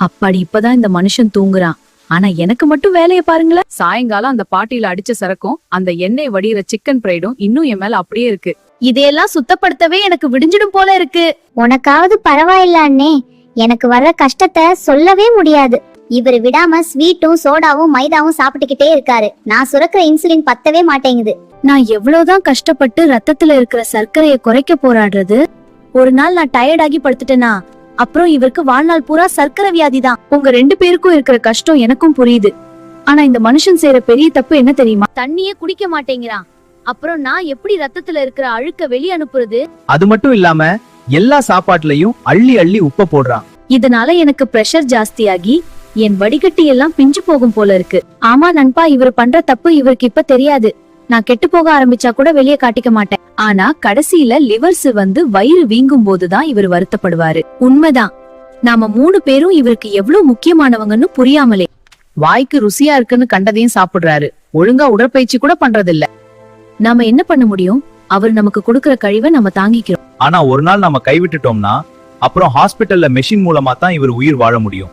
அப்பாடி இப்பதான் இந்த மனுஷன் தூங்குறான். ஆனா எனக்கு மட்டும் வேலைய பாருங்களேன். சாயங்காலம் அந்த பாட்டியில அடிச்ச சரக்கும் அந்த எண்ணெய் வடிகிற சிக்கன் ஃப்ரைடும் இன்னும் என் மேல அப்படியே இருக்கு. இதையெல்லாம் சுத்தப்படுத்தவே எனக்கு விடிஞ்சிடும் போல இருக்கு. உனக்காவது பரவாயில்ல அண்ணே, எனக்கு வர்ற கஷ்டத்தை சொல்லவே முடியாது. இவர் விடாம ஸ்வீட்டும் சோடாவும் மைதாவும் சாப்பிட்டுக்கிட்டே இருக்காரு. நான் சுரக்கிற இன்சுலின் பத்தவே மாட்டேங்குது. நான் எவ்வளவுதான் கஷ்டப்பட்டு ரத்தத்துல இருக்கிற சர்க்கரையை குறைக்க போராடுறது. ஒரு நாள் நான் டயர்டாகி படுத்துட்டேனா அப்புறம் இவருக்கு வாழ்நாள் பூரா சர்க்கரை வியாதி தான். உங்க 2 பேருக்கும் இருக்கிற கஷ்டம் எனக்கும் புரியுது. ஆனா இந்த மனுஷன் செய்யற பெரிய தப்பு என்ன தெரியுமா? தண்ணியே குடிக்க மாட்டேங்கிறான். அப்புறம் நான் எப்படி ரத்தத்துல இருக்கிற அழுக்க வெளிய அனுப்புறது? அது மட்டும் இல்லாம எல்லா சாப்பாட்டுலயும் அள்ளி அள்ளி உப்ப போடுறான். இதனால எனக்கு பிரஷர் ஜாஸ்தியாகி என் வடிகட்டி எல்லாம் பிஞ்சு போகும் போல இருக்கு. ஆமா நண்பா, இவர் பண்ற தப்பு இவருக்கு இப்ப தெரியாது. நான் கெட்டு போக ஆரம்பிச்சா கூட வெளியே காட்டிக்க மாட்டேன். ஆனா கடைசியில லிவர்ஸ் வந்து வயிறு வீங்கும் போதுதான் இவர் வருத்தப்படுவாரு. உண்மைதான், நாம 3 பேரும் இவருக்கு எவ்வளவு முக்கியமானவங்கன்னு புரியாமலே வாய்க்கு ருசியா இருக்குன்னு கண்டதையும் சாப்பிடுறாரு. ஒழுங்கா உடற்பயிற்சி கூட பண்றதில்ல. நாம என்ன பண்ண முடியும்? அவர் நமக்கு கொடுக்கற கழிவை நம்ம தாங்கிக்கிறோம். ஆனா ஒரு நாள் நம்ம கைவிட்டுட்டோம்னா அப்புறம் ஹாஸ்பிட்டல்ல மெஷின் மூலமா தான் இவர் உயிர் வாழ முடியும்.